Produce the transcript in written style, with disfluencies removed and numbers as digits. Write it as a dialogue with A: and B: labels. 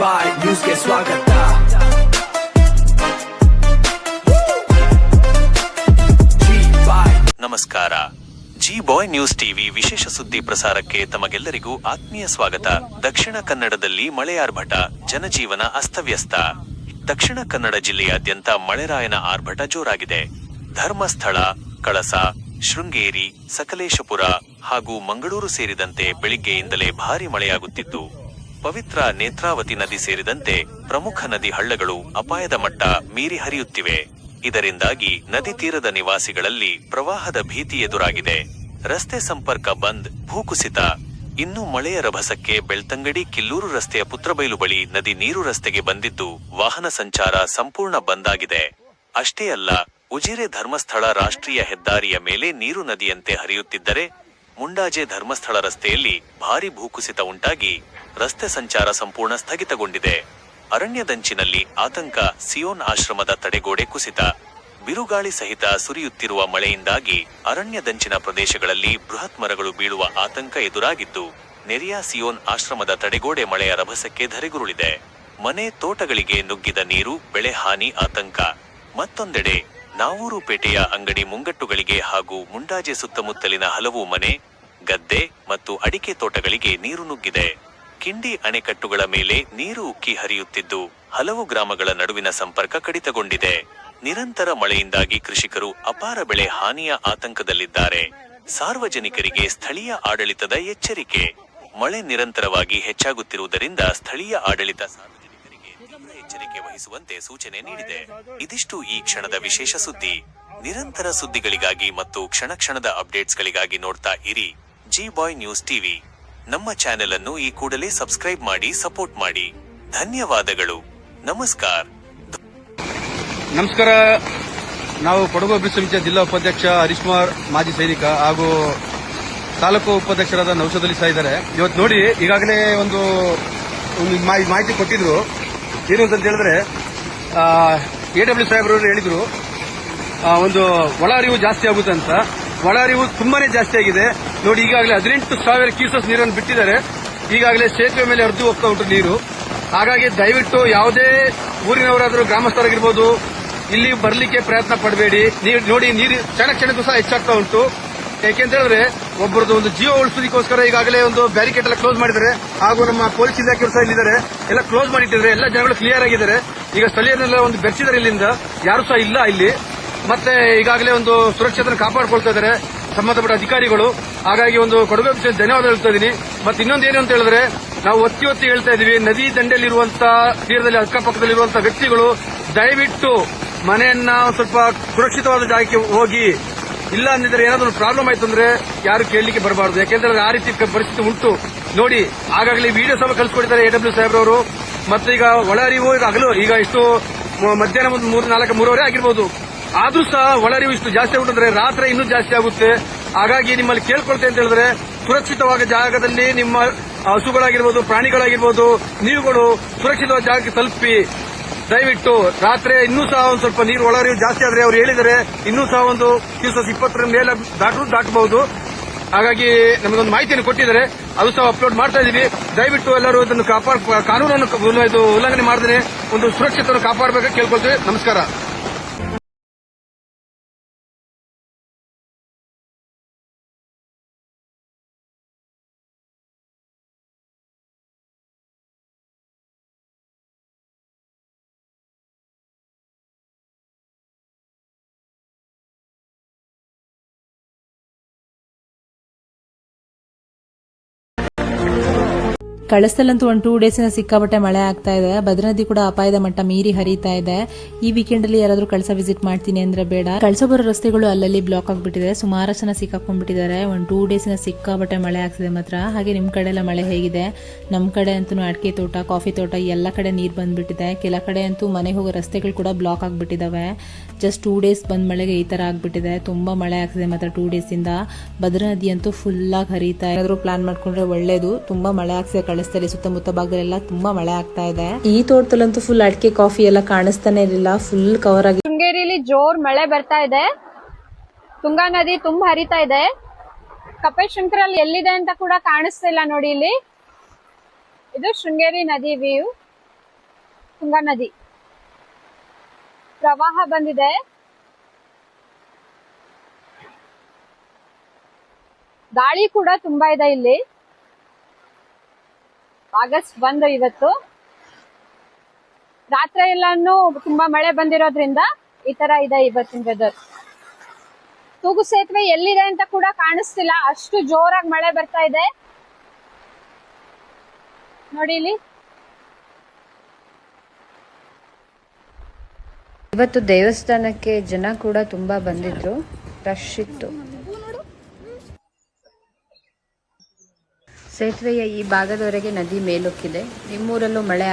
A: ಬಾಯ್ ನ್ಯೂಸ್ಗೆ ಸ್ವಾಗತ.
B: ನಮಸ್ಕಾರ. ಜಿ ಬಾಯ್ ನ್ಯೂಸ್ ಟಿವಿ ವಿಶೇಷ ಸುದ್ದಿ ಪ್ರಸಾರಕ್ಕೆ ತಮಗೆಲ್ಲರಿಗೂ ಆತ್ಮೀಯ ಸ್ವಾಗತ. ದಕ್ಷಿಣ ಕನ್ನಡದಲ್ಲಿ ಮಳೆಯಾರ್ಭಟ, ಜನಜೀವನ ಅಸ್ತವ್ಯಸ್ತ. ದಕ್ಷಿಣ ಕನ್ನಡ ಜಿಲ್ಲೆಯಾದ್ಯಂತ ಮಳೆರಾಯನ ಆರ್ಭಟ ಜೋರಾಗಿದೆ. ಧರ್ಮಸ್ಥಳ, ಕಳಸ, ಶೃಂಗೇರಿ, ಸಕಲೇಶಪುರ ಹಾಗೂ ಮಂಗಳೂರು ಸೇರಿದಂತೆ ಬೆಳಿಗ್ಗೆಯಿಂದಲೇ ಭಾರಿ ಮಳೆಯಾಗುತ್ತಿದ್ದು, ಪವಿತ್ರ ನೇತ್ರಾವತಿ ನದಿ ಸೇರಿದಂತೆ ಪ್ರಮುಖ ನದಿ ಹಳ್ಳಗಳು ಅಪಾಯದ ಮಟ್ಟ ಮೀರಿ ಹರಿಯುತ್ತಿವೆ. ಇದರಿಂದಾಗಿ ನದಿ ತೀರದ ನಿವಾಸಿಗಳಲ್ಲಿ ಪ್ರವಾಹದ ಭೀತಿ ಎದುರಾಗಿದೆ. ರಸ್ತೆ ಸಂಪರ್ಕ ಬಂದ್, ಭೂಕುಸಿತ. ಇನ್ನು ಮಳೆಯ ರಭಸಕ್ಕೆ ಬೆಳ್ತಂಗಡಿ ಕಿಲ್ಲೂರು ರಸ್ತೆಯ ಪುತ್ರಬೈಲು ಬಳಿ ನದಿ ನೀರು ರಸ್ತೆಗೆ ಬಂದಿದ್ದು, ವಾಹನ ಸಂಚಾರ ಸಂಪೂರ್ಣ ಬಂದ್ ಆಗಿದೆ. ಅಷ್ಟೇ ಅಲ್ಲ, ಉಜಿರೆ ಧರ್ಮಸ್ಥಳ ರಾಷ್ಟ್ರೀಯ ಹೆದ್ದಾರಿಯ ಮೇಲೆ ನೀರು ನದಿಯಂತೆ ಹರಿಯುತ್ತಿದ್ದರೆ, ಮುಂಡಾಜೆ ಧರ್ಮಸ್ಥಳ ರಸ್ತೆಯಲ್ಲಿ ಭಾರಿ ಭೂಕುಸಿತ ಉಂಟಾಗಿ ರಸ್ತೆ ಸಂಚಾರ ಸಂಪೂರ್ಣ ಸ್ಥಗಿತಗೊಂಡಿದೆ. ಅರಣ್ಯದಂಚಿನಲ್ಲಿ ಆತಂಕ. ಸಿಯೋನ್ ಆಶ್ರಮದ ತಡೆಗೋಡೆ ಕುಸಿತ. ಬಿರುಗಾಳಿ ಸಹಿತ ಸುರಿಯುತ್ತಿರುವ ಮಳೆಯಿಂದಾಗಿ ಅರಣ್ಯದಂಚಿನ ಪ್ರದೇಶಗಳಲ್ಲಿ ಬೃಹತ್ ಮರಗಳು ಬೀಳುವ ಆತಂಕ ಎದುರಾಗಿದ್ದು, ನೆರೆಯ ಸಿಯೋನ್ ಆಶ್ರಮದ ತಡೆಗೋಡೆ ಮಳೆಯ ರಭಸಕ್ಕೆ ಧರೆಗುರುಳಿದೆ. ಮನೆ ತೋಟಗಳಿಗೆ ನುಗ್ಗಿದ ನೀರು, ಬೆಳೆ ಹಾನಿ ಆತಂಕ. ಮತ್ತೊಂದೆಡೆ ನಾವೂರುಪೇಟೆಯ ಅಂಗಡಿ ಮುಂಗಟ್ಟುಗಳಿಗೆ ಹಾಗೂ ಮುಂಡಾಜೆ ಸುತ್ತಮುತ್ತಲಿನ ಹಲವು ಮನೆ, ಗದ್ದೆ ಮತ್ತು ಅಡಿಕೆ ತೋಟಗಳಿಗೆ ನೀರು ನುಗ್ಗಿದೆ. ಕಿಂಡಿ ಅಣೆಕಟ್ಟುಗಳ ಮೇಲೆ ನೀರು ಉಕ್ಕಿ ಹರಿಯುತ್ತಿದ್ದು, ಹಲವು ಗ್ರಾಮಗಳ ನಡುವಿನ ಸಂಪರ್ಕ ಕಡಿತಗೊಂಡಿದೆ. ನಿರಂತರ ಮಳೆಯಿಂದಾಗಿ ಕೃಷಿಕರು ಅಪಾರ ಬೆಳೆ ಹಾನಿಯ ಆತಂಕದಲ್ಲಿದ್ದಾರೆ. ಸಾರ್ವಜನಿಕರಿಗೆ ಸ್ಥಳೀಯ ಆಡಳಿತದ ಎಚ್ಚರಿಕೆ. ಮಳೆ ನಿರಂತರವಾಗಿ ಹೆಚ್ಚಾಗುತ್ತಿರುವುದರಿಂದ ಸ್ಥಳೀಯ ಆಡಳಿತ ಸಾರ್ವಜನಿಕರಿಗೆ ತೀವ್ರ ಎಚ್ಚರಿಕೆ ವಹಿಸುವಂತೆ ಸೂಚನೆ ನೀಡಿದೆ. ಇದಿಷ್ಟು ಈ ಕ್ಷಣದ ವಿಶೇಷ ಸುದ್ದಿ. ನಿರಂತರ ಸುದ್ದಿಗಳಿಗಾಗಿ ಮತ್ತು ಕ್ಷಣ ಕ್ಷಣದ ಅಪ್ಡೇಟ್ಸ್ಗಳಿಗಾಗಿ ನೋಡ್ತಾ ಇರಿ ಜಿ ಬಾಯ್ ನ್ಯೂಸ್ ಟಿವಿ. ನಮ್ಮ ಚಾನೆಲ್ ಅನ್ನು ಈ ಕೂಡಲೇ ಸಬ್ಸ್ಕ್ರೈಬ್ ಮಾಡಿ, ಸಪೋರ್ಟ್ ಮಾಡಿ. ಧನ್ಯವಾದಗಳು. ನಮಸ್ಕಾರ.
C: ನಮಸ್ಕಾರ. ನಾವು ಕೊಡಗು ಅಭಿವೃದ್ಧಿ ಸಮಿತಿಯ ಜಿಲ್ಲಾ ಉಪಾಧ್ಯಕ್ಷ ಹರೀಶ್ ಕುಮಾರ್, ಮಾಜಿ ಸೈನಿಕ, ಹಾಗೂ ತಾಲೂಕು ಉಪಾಧ್ಯಕ್ಷರಾದ ನೌಷದ್ ಅಲಿ ಸಹ ಇದ್ದಾರೆ. ಇವತ್ತು ನೋಡಿ, ಈಗಾಗಲೇ ಒಂದು ಮಾಹಿತಿ ಕೊಟ್ಟಿದ್ರು. ಏನು ಅಂತ ಹೇಳಿದ್ರೆ, AW ಸಾಹೇಬ್ರವರು ಹೇಳಿದ್ರು ಒಂದು ಒಳ ಹರಿವು ಜಾಸ್ತಿ ಆಗುತ್ತೆ ಅಂತ. ಒಳ ಹರಿವು ತುಂಬಾನೇ ಜಾಸ್ತಿ ಆಗಿದೆ. ನೋಡಿ, ಈಗಾಗಲೇ 18,000 ಕ್ಯೂಸೆಸ್ ನೀರನ್ನು ಬಿಟ್ಟಿದ್ದಾರೆ. ಈಗಾಗಲೇ ಸೇತುವೆ ಮೇಲೆ ಹರಿದು ಹೋಗ್ತಾ ಉಂಟು ನೀರು. ಹಾಗಾಗಿ ದಯವಿಟ್ಟು ಯಾವುದೇ ಊರಿನವರಾದರೂ ಗ್ರಾಮಸ್ಥರಾಗಿರ್ಬೋದು, ಇಲ್ಲಿ ಬರಲಿಕ್ಕೆ ಪ್ರಯತ್ನ ಪಡಬೇಡಿ. ನೋಡಿ, ನೀರು ಕ್ಷಣಕ್ಕೂ ಸಹ ಹೆಚ್ಚಾಗ್ತಾ ಉಂಟು. ಯಾಕೆಂತ ಹೇಳಿದ್ರೆ, ಒಬ್ಬರದ್ದು ಒಂದು ಜೀವ ಉಳಿಸೋದಕ್ಕೋಸ್ಕರ ಈಗಾಗಲೇ ಒಂದು ಬ್ಯಾರಿಕೇಡ್ ಎಲ್ಲ ಕ್ಲೋಸ್ ಮಾಡಿದ್ದಾರೆ. ಹಾಗೂ ನಮ್ಮ ಪೊಲೀಸ್ ಇಲಾಖೆಯವರು ಸಹ ಇಲ್ಲಿದ್ದಾರೆ, ಎಲ್ಲ ಕ್ಲೋಸ್ ಮಾಡಿಟ್ಟಿದ್ದಾರೆ. ಎಲ್ಲ ಜನಗಳು ಕ್ಲಿಯರ್ ಆಗಿದ್ದಾರೆ. ಈಗ ಸ್ಥಳೀಯರನ್ನೆಲ್ಲ ಒಂದು ಬೆರೆಸಿದ್ದಾರೆ. ಇಲ್ಲಿಂದ ಯಾರು ಸಹ ಇಲ್ಲ ಇಲ್ಲಿ. ಮತ್ತೆ ಈಗಾಗಲೇ ಒಂದು ಸುರಕ್ಷತೆ ಕಾಪಾಡಿಕೊಳ್ತಾ ಇದ್ದಾರೆ ಸಂಬಂಧಪಟ್ಟ ಅಧಿಕಾರಿಗಳು. ಹಾಗಾಗಿ ಒಂದು ಕೊಡಗು ಧನ್ಯವಾದ ಹೇಳ್ತಾ ಇದ್ದೀನಿ. ಮತ್ತೆ ಇನ್ನೊಂದು ಏನು ಅಂತ ಹೇಳಿದ್ರೆ, ನಾವು ಒತ್ತಿ ಹೇಳ್ತಾ ಇದೀವಿ, ನದಿ ದಂಡೆಯಲ್ಲಿರುವಂತಹ ತೀರದಲ್ಲಿ ಅಕ್ಕಪಕ್ಕದಲ್ಲಿರುವಂತಹ ವ್ಯಕ್ತಿಗಳು ದಯವಿಟ್ಟು ಮನೆಯನ್ನ ಸ್ವಲ್ಪ ಸುರಕ್ಷಿತವಾದ ಜಾಗಕ್ಕೆ ಹೋಗಿ. ಇಲ್ಲ ಅಂದಿದ್ರೆ ಏನಾದರೂ ಪ್ರಾಬ್ಲಮ್ ಆಯ್ತು ಅಂದ್ರೆ ಯಾರು ಕೇಳಲಿಕ್ಕೆ ಬರಬಾರದು. ಯಾಕೆಂದ್ರೆ ಆ ರೀತಿ ಪರಿಸ್ಥಿತಿ ಉಂಟು. ನೋಡಿ, ಆಗಾಗಲೇ ವಿಡಿಯೋ ಸಹ ಕಳಿಸ್ಕೊಟ್ಟಿದ್ದಾರೆ AW ಸಾಹೇಬ್ರವರು. ಮತ್ತೆ ಈಗ ಒಳಹರಿವು ಈಗ ಇಷ್ಟು ಮಧ್ಯಾಹ್ನ ಒಂದು 3-4 ಆಗಿರ್ಬೋದು. ಆದ್ರೂ ಸಹ ಒಳಹರಿವು ಇಷ್ಟು ಜಾಸ್ತಿ ಆಗುತ್ತಂದ್ರೆ ರಾತ್ರಿ ಇನ್ನೂ ಜಾಸ್ತಿ ಆಗುತ್ತೆ. ಹಾಗಾಗಿ ನಿಮ್ಮಲ್ಲಿ ಕೇಳ್ಕೊಳ್ತೆ ಅಂತ ಹೇಳಿದ್ರೆ, ಸುರಕ್ಷಿತವಾದ ಜಾಗದಲ್ಲಿ ನಿಮ್ಮ ಹಸುಗಳಾಗಿರ್ಬೋದು, ಪ್ರಾಣಿಗಳಾಗಿರ್ಬೋದು, ನೀವುಗಳು ಸುರಕ್ಷಿತವಾದ ಜಾಗಕ್ಕೆ ತಲುಪಿ. ದಯವಿಟ್ಟು ರಾತ್ರಿ ಇನ್ನೂ ಸಹ ಒಂದು ಸ್ವಲ್ಪ ನೀರು ಒಳಹರಿವು ಜಾಸ್ತಿ ಆದ್ರೆ ಅವ್ರು ಹೇಳಿದರೆ ಇನ್ನೂ ಸಹ ಒಂದು ಕ್ಯೂಸಸ್ 20 ಮೇಲೆ ದಾಟಬಹುದು. ಹಾಗಾಗಿ ನಮಗೊಂದು ಮಾಹಿತಿಯನ್ನು ಕೊಟ್ಟಿದ್ದಾರೆ, ಅದು ಸಹ ಅಪ್ಲೋಡ್ ಮಾಡ್ತಾ ಇದೀವಿ. ದಯವಿಟ್ಟು ಎಲ್ಲರೂ ಇದನ್ನು ಕಾನೂನನ್ನು ಉಲ್ಲಂಘನೆ ಮಾಡದೇ ಒಂದು ಸುರಕ್ಷತೆಯನ್ನು ಕಾಪಾಡಬೇಕು ಕೇಳ್ಕೊಳ್ತೀವಿ. ನಮಸ್ಕಾರ.
D: ಕಳಸದಲ್ಲಂತೂ 2 ಡೇಸಿನ ಸಿಕ್ಕಾಪಟ್ಟೆ ಮಳೆ ಆಗ್ತಾ ಇದೆ. ಭದ್ರಾ ನದಿ ಕೂಡ ಅಪಾಯದ ಮಟ್ಟ ಮೀರಿ ಹರಿತಾ ಇದೆ. ಈ ವೀಕೆಂಡ್ ಅಲ್ಲಿ ಯಾರಾದ್ರೂ ಕಳಸ ವಿಸಿಟ್ ಮಾಡ್ತೀನಿ ಅಂದ್ರೆ ಬೇಡ. ಕಳಸ ಬರೋ ರಸ್ತೆಗಳು ಅಲ್ಲಲ್ಲಿ ಬ್ಲಾಕ್ ಆಗ್ಬಿಟ್ಟಿದೆ. ಸುಮಾರು ಜನ ಸಿಕ್ಕಾಕೊಂಡ್ಬಿಟ್ಟಿದ್ದಾರೆ. 2 ಡೇಸಿನ ಸಿಕ್ಕಾಪಟ್ಟೆ ಮಳೆ ಆಗ್ತಿದೆ ಮಾತ್ರ. ಹಾಗೆ ನಿಮ್ ಕಡೆ ಎಲ್ಲ ಮಳೆ ಹೇಗಿದೆ? ನಮ್ ಕಡೆ ಅಂತೂ ಅಡಿಕೆ ತೋಟ, ಕಾಫಿ ತೋಟ ಎಲ್ಲ ಕಡೆ ನೀರ್ ಬಂದ್ಬಿಟ್ಟಿದೆ. ಕೆಲ ಕಡೆ ಅಂತೂ ಮನೆಗೆ ಹೋಗೋ ರಸ್ತೆಗಳು ಕೂಡ ಬ್ಲಾಕ್ ಆಗ್ಬಿಟ್ಟಿದಾವೆ. ಜಸ್ಟ್ 2 ಡೇಸ್ ಬಂದ್ ಮಳೆಗೆ ಈ ತರ ಆಗ್ಬಿಟ್ಟಿದೆ. ತುಂಬಾ ಮಳೆ ಆಗ್ತಿದೆ ಮಾತ್ರ 2 ಡೇಸ್ ಇಂದ. ಭದ್ರಾ ನದಿ ಅಂತೂ ಫುಲ್ ಆಗಿ ಹರಿತಾ. ಏನಾದ್ರೂ ಪ್ಲಾನ್ ಮಾಡ್ಕೊಂಡ್ರೆ ಒಳ್ಳೇದು. ತುಂಬಾ ಮಳೆ ಆಗ್ತಿದೆ. ಕಳಿಸ್ತಲ್ಲಿ ಸುತ್ತಮುತ್ತ ಭಾಗದಲ್ಲೆಲ್ಲ ತುಂಬಾ ಮಳೆ ಆಗ್ತಾ ಇದೆ. ಈ ತೋಟದಲ್ಲಂತೂ ಫುಲ್ ಅಡಿಕೆ ಕಾಫಿ ಎಲ್ಲ ಕಾಣಿಸ್ತಾನೆ ಇರಲಿಲ್ಲ. ಫುಲ್ ಕವರ್ ಆಗಿ.
E: ಶೃಂಗೇರಿಯಲ್ಲಿ ಜೋರ್ ಮಳೆ ಬರ್ತಾ ಇದೆ. ತುಂಗಾ ನದಿ ತುಂಬಾ ಹರಿತಾ ಇದೆ. ಕಪ್ಪೆಶಂಕರಲ್ಲಿ ಎಲ್ಲಿದೆ ಅಂತ ಕೂಡ ಕಾಣಿಸ್ತಾ ಇಲ್ಲ ನೋಡಿ. ಇಲ್ಲಿ ಇದು ಶೃಂಗೇರಿ ನದಿ ವ್ಯೂ. ತುಂಗಾ ನದಿ ಪ್ರವಾಹ ಬಂದಿದೆ. ಗಾಳಿ ಕೂಡ ತುಂಬಾ ಇದೆ ಇಲ್ಲಿ. ಆಗಸ್ಟ್ 1 ಇವತ್ತು ರಾತ್ರಿ ಎಲ್ಲಾನು ತುಂಬಾ ಮಳೆ ಬಂದಿರೋದ್ರಿಂದ ಈ ತರ ಇದೆ ಇವತ್ತಿನ ವೆದರ್. ತೂಗು ಸೇತುವೆ ಎಲ್ಲಿದೆ ಅಂತ ಕೂಡ ಕಾಣಿಸ್ತಿಲ್ಲ, ಅಷ್ಟು ಜೋರಾಗಿ ಮಳೆ ಬರ್ತಾ ಇದೆ ನೋಡಿ ಇಲ್ಲಿ.
A: ಇವತ್ತು ದೇವಸ್ಥಾನಕ್ಕೆ ಜನ ಕೂಡ ತುಂಬಾ ಬಂದಿದ್ರು, ರಶ್ ಇತ್ತು. ಸೇತುವೆಯ ಈ ಭಾಗದವರೆಗೆ ನದಿ ಮೇಲುಕ್ಕಿದೆ. ನಿಮ್ಮೂರಲ್ಲೂ ಮಳೆ